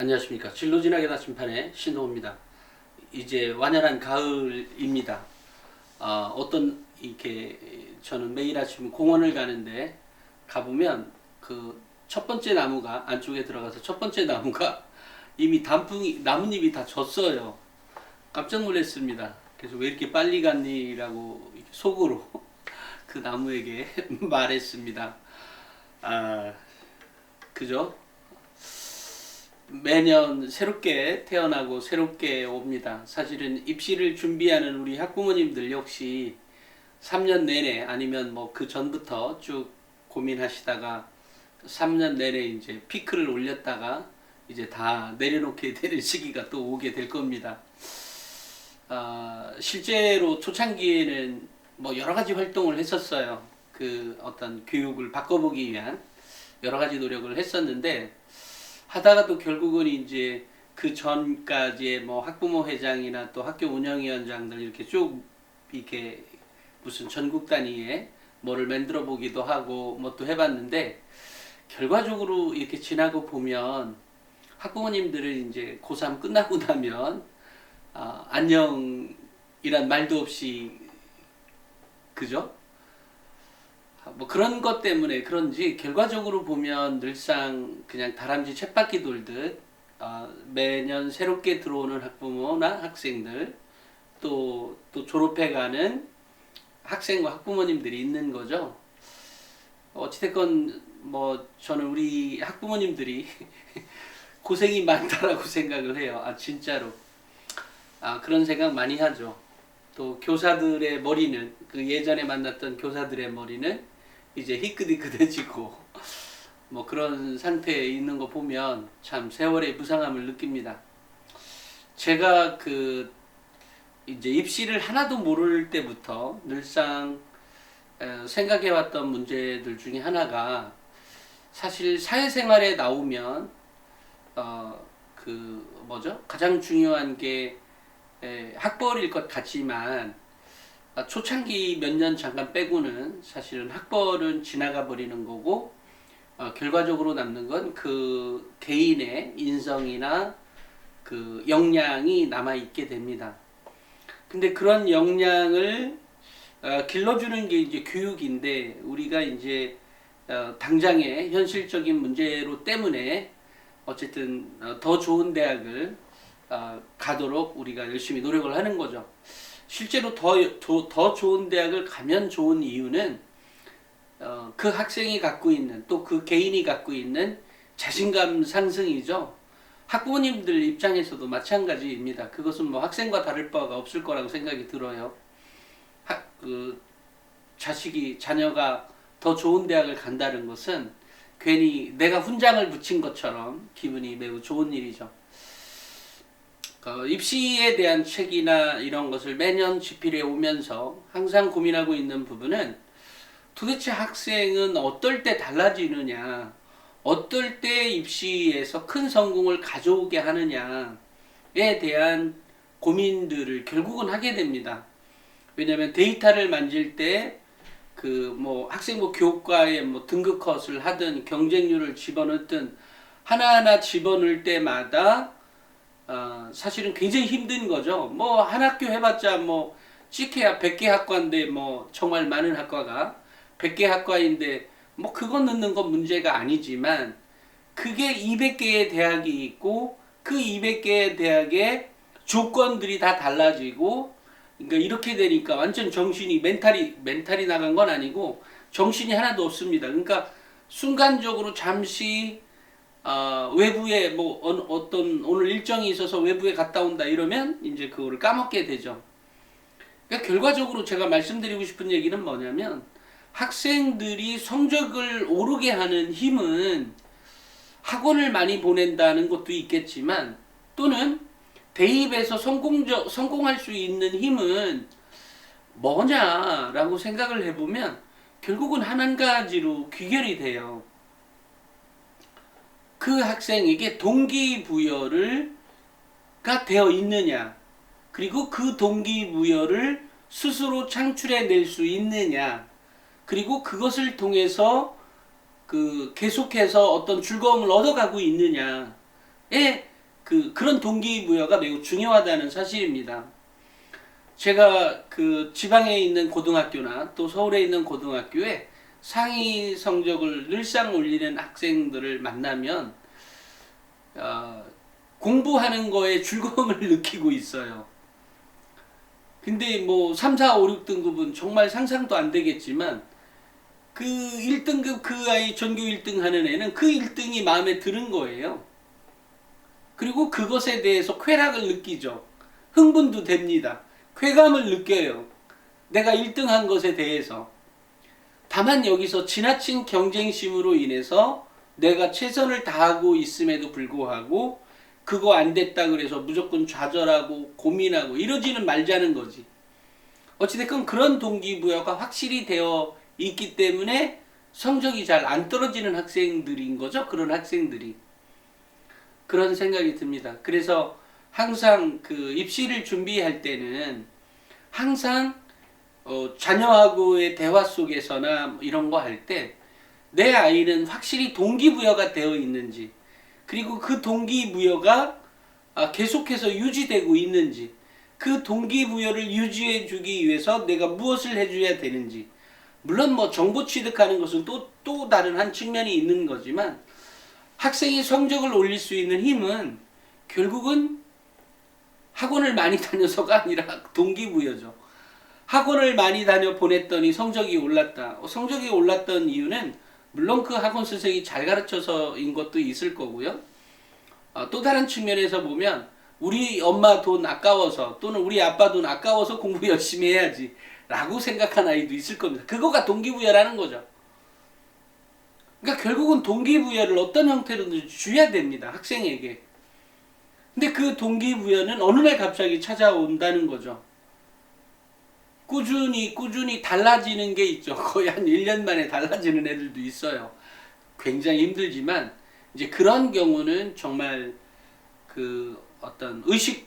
안녕하십니까. 진로진학의 나침판의 신동호입니다. 이제 완연한 가을입니다. 어떤 이렇게 저는 매일 아침 공원을 가는데 가보면 그 첫 번째 나무가 안쪽에 들어가서 첫 번째 나무가 이미 단풍이 나뭇잎이 다 졌어요. 깜짝 놀랐습니다. 그래서 왜 이렇게 빨리 갔니라고 속으로 그 나무에게 말했습니다. 그죠? 매년 새롭게 태어나고 새롭게 옵니다. 사실은 입시를 준비하는 우리 학부모님들 역시 3년 내내 아니면 뭐 그 전부터 쭉 고민하시다가 3년 내내 이제 피크를 올렸다가 이제 다 내려놓게 되는 시기가 또 오게 될 겁니다. 실제로 초창기에는 뭐 여러 가지 활동을 했었어요. 그 어떤 교육을 바꿔보기 위한 여러 가지 노력을 했었는데 하다가도 결국은 이제 그 전까지의 뭐 학부모 회장이나 또 학교 운영위원장들 이렇게 쭉 이렇게 무슨 전국 단위의 뭐를 만들어 보기도 하고 뭐 또 해봤는데 결과적으로 이렇게 지나고 보면 학부모님들은 이제 고3 끝나고 나면 안녕이란 말도 없이 그죠? 뭐 그런 것 때문에 그런지 결과적으로 보면 늘상 그냥 다람쥐 쳇바퀴 돌듯 매년 새롭게 들어오는 학부모나 학생들 또 졸업해가는 학생과 학부모님들이 있는 거죠. 어찌됐건 뭐 저는 우리 학부모님들이 고생이 많다라고 생각을 해요. 진짜로 그런 생각 많이 하죠. 또 교사들의 머리는 그 예전에 만났던 교사들의 머리는 이제 희끗희끗해지고 뭐 그런 상태에 있는 거 보면 참 세월의 무상함을 느낍니다. 제가 그 이제 입시를 하나도 모를 때부터 늘상 생각해왔던 문제들 중에 하나가 사실 사회생활에 나오면 그 뭐죠? 가장 중요한 게 학벌일 것 같지만 초창기 몇 년 잠깐 빼고는 사실은 학벌은 지나가 버리는 거고 결과적으로 남는 건 그 개인의 인성이나 그 역량이 남아 있게 됩니다. 근데 그런 역량을 길러주는 게 이제 교육인데 우리가 이제 당장의 현실적인 문제로 때문에 어쨌든 더 좋은 대학을 가도록 우리가 열심히 노력을 하는 거죠. 실제로 더 좋은 대학을 가면 좋은 이유는 그 학생이 갖고 있는 또 그 개인이 갖고 있는 자신감 상승이죠. 학부모님들 입장에서도 마찬가지입니다. 그것은 뭐 학생과 다를 바가 없을 거라고 생각이 들어요. 자녀가 더 좋은 대학을 간다는 것은 괜히 내가 훈장을 붙인 것처럼 기분이 매우 좋은 일이죠. 입시에 대한 책이나 이런 것을 매년 집필해 오면서 항상 고민하고 있는 부분은 도대체 학생은 어떨 때 달라지느냐, 어떨 때 입시에서 큰 성공을 가져오게 하느냐에 대한 고민들을 결국은 하게 됩니다. 왜냐하면 데이터를 만질 때 그 뭐 학생부 교과에 뭐 등급 컷을 하든 경쟁률을 집어넣든 하나하나 집어넣을 때마다 사실은 굉장히 힘든 거죠. 뭐 한 학교 해봤자 뭐 찍해야 100개 학과인데 뭐 정말 많은 학과가 100개 학과인데 뭐 그거 넣는 건 문제가 아니지만 그게 200개의 대학이 있고 그 200개의 대학의 조건들이 다 달라지고 그러니까 이렇게 되니까 완전 정신이 멘탈이 나간 건 아니고 정신이 하나도 없습니다. 그러니까 순간적으로 잠시 외부에 뭐 어떤 오늘 일정이 있어서 외부에 갔다 온다 이러면 이제 그거를 까먹게 되죠. 그러니까 결과적으로 제가 말씀드리고 싶은 얘기는 뭐냐면 학생들이 성적을 오르게 하는 힘은 학원을 많이 보낸다는 것도 있겠지만 또는 대입에서 성공할 수 있는 힘은 뭐냐라고 생각을 해보면 결국은 한 가지로 귀결이 돼요. 그 학생에게 동기부여가 되어 있느냐, 그리고 그 동기부여를 스스로 창출해낼 수 있느냐, 그리고 그것을 통해서 계속해서 어떤 즐거움을 얻어가고 있느냐에 그런 동기부여가 매우 중요하다는 사실입니다. 제가 그 지방에 있는 고등학교나 또 서울에 있는 고등학교에 상위 성적을 늘상 올리는 학생들을 만나면 공부하는 거에 즐거움을 느끼고 있어요. 근데 뭐 3, 4, 5, 6등급은 정말 상상도 안 되겠지만 그 1등급 그 아이 전교 1등 하는 애는 그 1등이 마음에 드는 거예요. 그리고 그것에 대해서 쾌락을 느끼죠. 흥분도 됩니다. 쾌감을 느껴요. 내가 1등 한 것에 대해서. 다만 여기서 지나친 경쟁심으로 인해서 내가 최선을 다하고 있음에도 불구하고 그거 안 됐다 그래서 무조건 좌절하고 고민하고 이러지는 말자는 거지. 어찌됐건 그런 동기부여가 확실히 되어 있기 때문에 성적이 잘 안 떨어지는 학생들인 거죠. 그런 학생들이. 그런 생각이 듭니다. 그래서 항상 그 입시를 준비할 때는 항상 자녀하고의 대화 속에서나 이런 거 할 때 내 아이는 확실히 동기부여가 되어 있는지, 그리고 그 동기부여가 계속해서 유지되고 있는지, 그 동기부여를 유지해 주기 위해서 내가 무엇을 해줘야 되는지, 물론 뭐 정보 취득하는 것은 또 다른 한 측면이 있는 거지만 학생이 성적을 올릴 수 있는 힘은 결국은 학원을 많이 다녀서가 아니라 동기부여죠. 학원을 많이 다녀 보냈더니 성적이 올랐다. 성적이 올랐던 이유는 물론 그 학원 선생님이 잘 가르쳐서인 것도 있을 거고요. 또 다른 측면에서 보면 우리 엄마 돈 아까워서 또는 우리 아빠 돈 아까워서 공부 열심히 해야지 라고 생각한 아이도 있을 겁니다. 그거가 동기부여라는 거죠. 그러니까 결국은 동기부여를 어떤 형태로든 줘야 됩니다. 학생에게. 근데 그 동기부여는 어느 날 갑자기 찾아온다는 거죠. 꾸준히 달라지는 게 있죠. 거의 한 1년 만에 달라지는 애들도 있어요. 굉장히 힘들지만 이제 그런 경우는 정말 그 어떤 의식이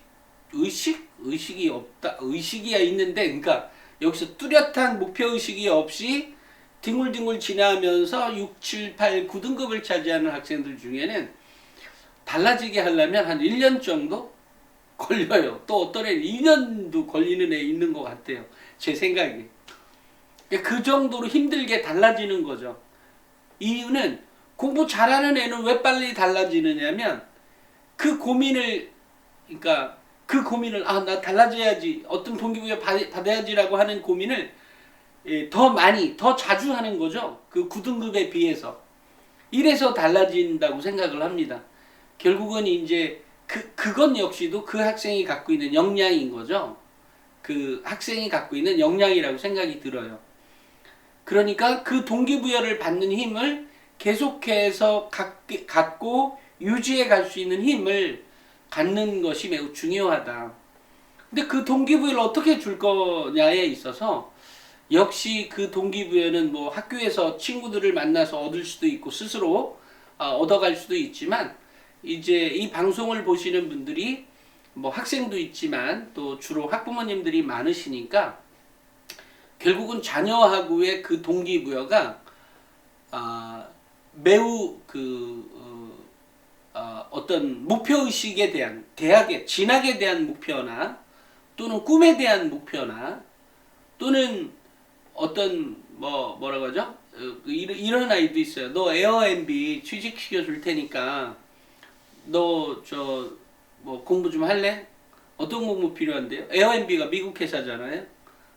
없다. 의식이야 있는데, 그러니까 여기서 뚜렷한 목표의식이 없이 뒹굴뒹굴 지나면서 6, 7, 8, 9등급을 차지하는 학생들 중에는 달라지게 하려면 한 1년 정도 걸려요. 또 어떤 애는 2년도 걸리는 애 있는 것 같아요. 제 생각에. 그 정도로 힘들게 달라지는 거죠. 이유는 공부 잘하는 애는 왜 빨리 달라지느냐면 그 고민을, 그러니까 그 고민을 나 달라져야지, 어떤 동기부여 받아야지라고 하는 고민을 더 많이, 더 자주 하는 거죠. 그 9등급에 비해서. 이래서 달라진다고 생각을 합니다. 결국은 이제 그건 역시도 그 학생이 갖고 있는 역량인 거죠. 그 학생이 갖고 있는 역량이라고 생각이 들어요. 그러니까 그 동기부여를 받는 힘을 계속해서 갖고 유지해 갈 수 있는 힘을 갖는 것이 매우 중요하다. 근데 그 동기부여를 어떻게 줄 거냐에 있어서 역시 그 동기부여는 뭐 학교에서 친구들을 만나서 얻을 수도 있고 스스로 얻어갈 수도 있지만, 이제 이 방송을 보시는 분들이 뭐 학생도 있지만 또 주로 학부모님들이 많으시니까 결국은 자녀하고의 그 동기부여가 매우 어떤 목표의식에 대한, 대학에 진학에 대한 목표나 또는 꿈에 대한 목표나 또는 어떤 뭐라고 하죠? 이런 아이도 있어요. 너 에어앤비 취직시켜 줄 테니까 너 뭐 공부 좀 할래? 어떤 공부 필요한데요? 에어앤비가 미국 회사잖아요.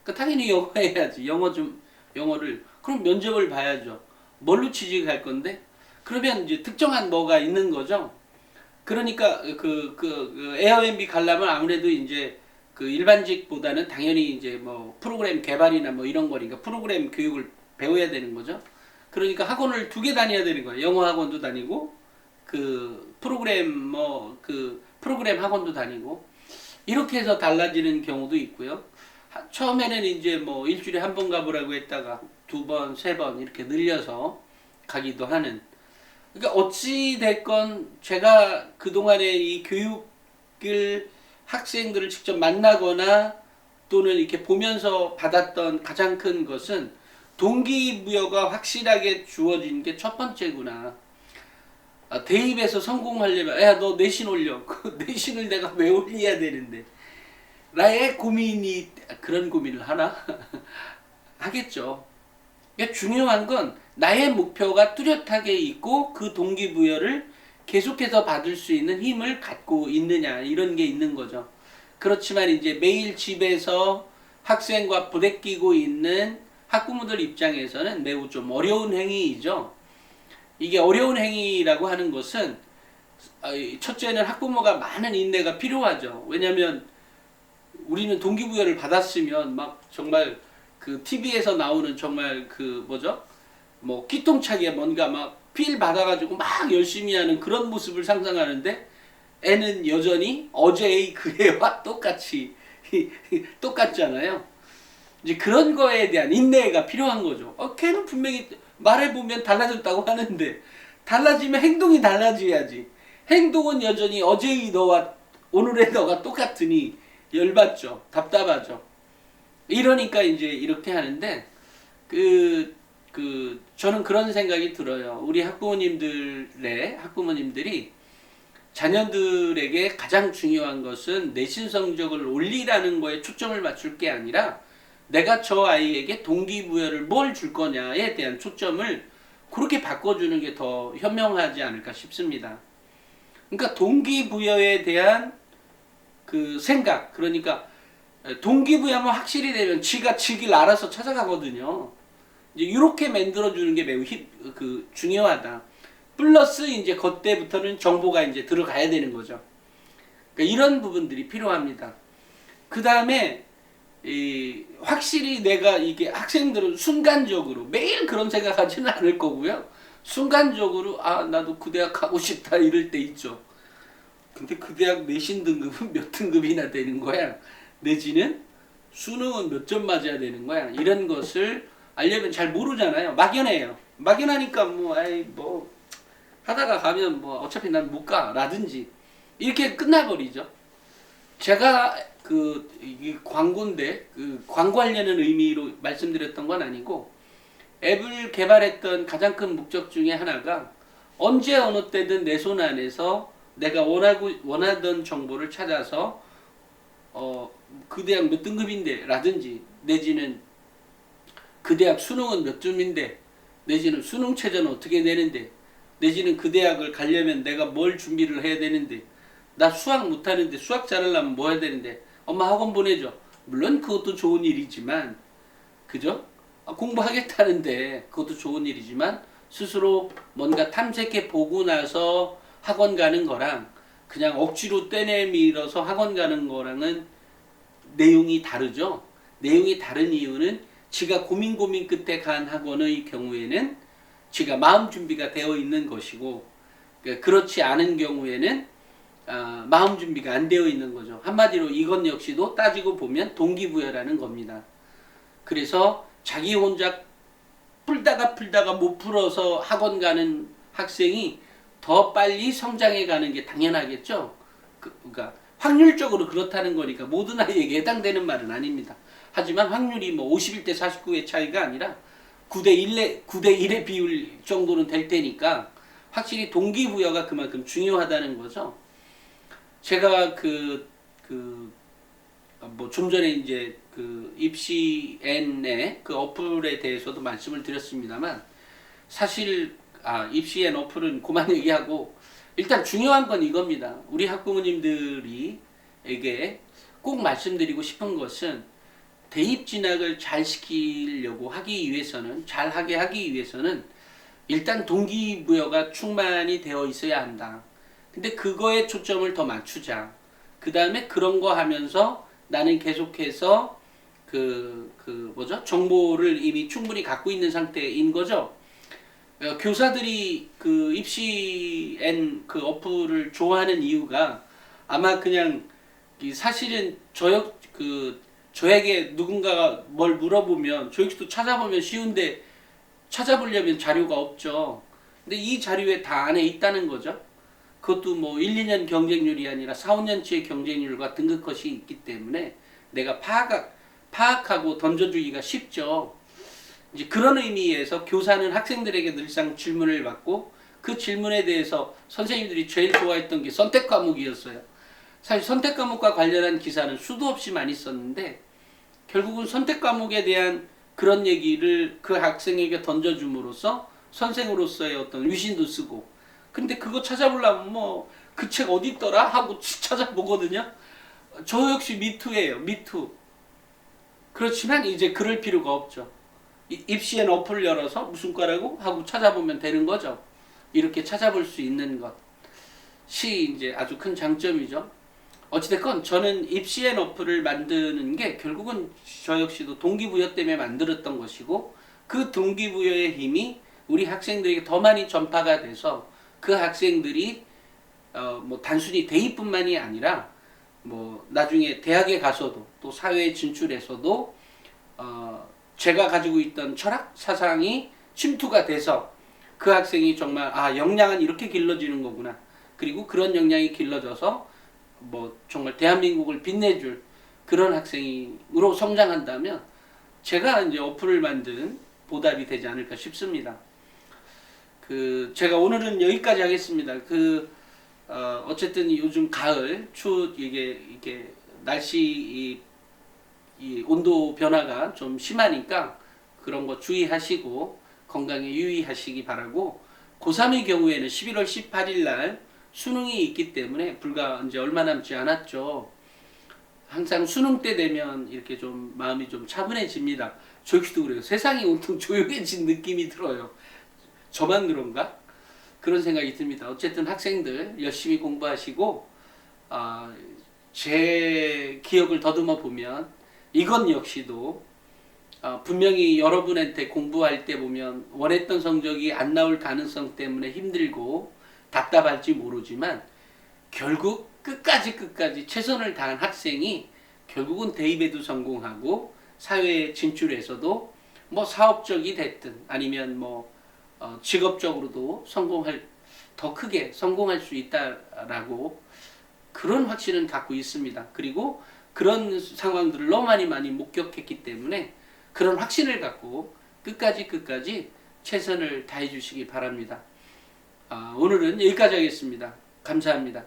그러니까 당연히 영어 해야지. 영어를 그럼 면접을 봐야죠. 뭘로 취직할 건데? 그러면 이제 특정한 뭐가 있는 거죠. 그러니까 그 에어앤비 가려면 아무래도 이제 그 일반직보다는 당연히 이제 뭐 프로그램 개발이나 뭐 이런 거니까 프로그램 교육을 배워야 되는 거죠. 그러니까 학원을 2개 다녀야 되는 거예요. 영어 학원도 다니고 그 프로그램 학원도 다니고, 이렇게 해서 달라지는 경우도 있고요. 처음에는 이제 뭐 일주일에 한 번 가보라고 했다가 2번, 3번 이렇게 늘려서 가기도 하는. 그러니까 어찌 됐건 제가 그동안에 이 교육을 학생들을 직접 만나거나 또는 이렇게 보면서 받았던 가장 큰 것은 동기부여가 확실하게 주어진 게 첫 번째구나. 대입에서 성공하려면 야 너 내신 올려. 그 내신을 내가 왜 올려야 되는데 나의 고민이 그런 고민을 하나 하겠죠. 그러니까 중요한 건 나의 목표가 뚜렷하게 있고 그 동기부여를 계속해서 받을 수 있는 힘을 갖고 있느냐 이런 게 있는 거죠. 그렇지만 이제 매일 집에서 학생과 부대끼고 있는 학부모들 입장에서는 매우 좀 어려운 행위이죠. 이게 어려운 행위라고 하는 것은 첫째는 학부모가 많은 인내가 필요하죠. 왜냐하면 우리는 동기부여를 받았으면 막 정말 그 TV에서 나오는 정말 그 뭐죠? 뭐 기똥차게 뭔가 막 필 받아가지고 막 열심히 하는 그런 모습을 상상하는데 애는 여전히 어제의 그 애와 똑같이 똑같잖아요. 이제 그런 거에 대한 인내가 필요한 거죠. 걔는 분명히 말해보면 달라졌다고 하는데 달라지면 행동이 달라져야지. 행동은 여전히 어제의 너와 오늘의 너가 똑같으니 열받죠. 답답하죠. 이러니까 이제 이렇게 하는데 저는 그런 생각이 들어요. 우리 학부모님들이 자녀들에게 가장 중요한 것은 내신 성적을 올리라는 거에 초점을 맞출 게 아니라 내가 저 아이에게 동기부여를 뭘 줄 거냐에 대한 초점을 그렇게 바꿔주는 게 더 현명하지 않을까 싶습니다. 그러니까 동기부여에 대한 그 생각, 그러니까 동기부여만 확실히 되면 지가 지 길 알아서 찾아가거든요. 이제 이렇게 만들어주는 게 매우 중요하다. 플러스 이제 그때부터는 정보가 이제 들어가야 되는 거죠. 그러니까 이런 부분들이 필요합니다. 그 다음에 확실히 내가 이게 학생들은 순간적으로 매일 그런 생각하지는 않을 거고요. 순간적으로 나도 그 대학 가고 싶다 이럴 때 있죠. 근데 그 대학 내신 등급은 몇 등급이나 되는 거야. 내지는 수능은 몇 점 맞아야 되는 거야. 이런 것을 알려면 잘 모르잖아요. 막연해요. 막연하니까 뭐 하다가 가면 뭐 어차피 난 못 가 라든지 이렇게 끝나버리죠. 제가 이 광고인데 광고하려는 의미로 말씀드렸던 건 아니고 앱을 개발했던 가장 큰 목적 중에 하나가 언제 어느 때든 내 손 안에서 내가 원하던 정보를 찾아서 그 대학 몇 등급인데 라든지 내지는 그 대학 수능은 몇 점인데 내지는 수능 최저는 어떻게 되는데 내지는 그 대학을 가려면 내가 뭘 준비를 해야 되는데 나 수학 못하는데 수학 잘하려면 뭐 해야 되는데 엄마 학원 보내줘. 물론 그것도 좋은 일이지만 그죠? 공부하겠다는데 그것도 좋은 일이지만 스스로 뭔가 탐색해 보고 나서 학원 가는 거랑 그냥 억지로 떼내밀어서 학원 가는 거랑은 내용이 다르죠. 내용이 다른 이유는 지가 고민 끝에 간 학원의 경우에는 지가 마음 준비가 되어 있는 것이고 그렇지 않은 경우에는 마음 준비가 안 되어 있는 거죠. 한마디로 이것 역시도 따지고 보면 동기부여라는 겁니다. 그래서 자기 혼자 풀다가 못 풀어서 학원 가는 학생이 더 빨리 성장해 가는 게 당연하겠죠. 그러니까 확률적으로 그렇다는 거니까 모든 아이에게 해당되는 말은 아닙니다. 하지만 확률이 뭐 51대 49의 차이가 아니라 9대 1의 비율 정도는 될 테니까 확실히 동기부여가 그만큼 중요하다는 거죠. 제가 뭐 좀 전에 이제 입시N의 그 어플에 대해서도 말씀을 드렸습니다만 사실 입시N 어플은 그만 얘기하고 일단 중요한 건 이겁니다. 우리 학부모님들에게 꼭 말씀드리고 싶은 것은 대입 진학을 잘 시키려고 하기 위해서는 잘하게 하기 위해서는 일단 동기부여가 충만히 되어 있어야 한다. 근데 그거에 초점을 더 맞추자. 그 다음에 그런 거 하면서 나는 계속해서 정보를 이미 충분히 갖고 있는 상태인 거죠. 교사들이 입시N 어플을 좋아하는 이유가 아마 그냥 사실은 저에게 누군가가 뭘 물어보면 저에게도 찾아보면 쉬운데 찾아보려면 자료가 없죠. 근데 이 자료에 다 안에 있다는 거죠. 그것도 뭐 1, 2년 경쟁률이 아니라 4, 5년치의 경쟁률과 등급컷이 있기 때문에 내가 파악하고 던져주기가 쉽죠. 이제 그런 의미에서 교사는 학생들에게 늘상 질문을 받고 그 질문에 대해서 선생님들이 제일 좋아했던 게 선택 과목이었어요. 사실 선택 과목과 관련한 기사는 수도 없이 많이 썼는데 결국은 선택 과목에 대한 그런 얘기를 그 학생에게 던져줌으로써 선생으로서의 어떤 위신도 쓰고, 근데 그거 찾아보려면 뭐 그 책 어디 있더라 하고 찾아보거든요. 저 역시 미투예요. 미투. 그렇지만 이제 그럴 필요가 없죠. 입시엔 어플 열어서 무슨 과라고 하고 찾아보면 되는 거죠. 이렇게 찾아볼 수 있는 것이 이제 아주 큰 장점이죠. 어찌됐건 저는 입시엔 어플을 만드는 게 결국은 저 역시도 동기부여 때문에 만들었던 것이고, 그 동기부여의 힘이 우리 학생들에게 더 많이 전파가 돼서 그 학생들이 뭐 단순히 대입뿐만이 아니라 뭐 나중에 대학에 가서도 또 사회에 진출해서도 제가 가지고 있던 철학 사상이 침투가 돼서 그 학생이 정말 역량은 이렇게 길러지는 거구나, 그리고 그런 역량이 길러져서 뭐 정말 대한민국을 빛내줄 그런 학생으로 성장한다면 제가 이제 어플을 만든 보답이 되지 않을까 싶습니다. 제가 오늘은 여기까지 하겠습니다. 어쨌든 요즘 가을 이게 날씨 이 온도 변화가 좀 심하니까 그런 거 주의하시고 건강에 유의하시기 바라고, 고3의 경우에는 11월 18일 날 수능이 있기 때문에 불과 이제 얼마 남지 않았죠. 항상 수능 때 되면 이렇게 좀 마음이 좀 차분해집니다. 저기도 그래요. 세상이 온통 조용해진 느낌이 들어요. 저만 그런가? 그런 생각이 듭니다. 어쨌든 학생들 열심히 공부하시고, 제 기억을 더듬어 보면 이건 역시도 분명히 여러분한테 공부할 때 보면 원했던 성적이 안 나올 가능성 때문에 힘들고 답답할지 모르지만 결국 끝까지 최선을 다한 학생이 결국은 대입에도 성공하고 사회에 진출해서도 뭐 사업적이 됐든 아니면 뭐 직업적으로도 더 크게 성공할 수 있다라고 그런 확신은 갖고 있습니다. 그리고 그런 상황들을 너무 많이 목격했기 때문에 그런 확신을 갖고 끝까지 최선을 다해 주시기 바랍니다. 오늘은 여기까지 하겠습니다. 감사합니다.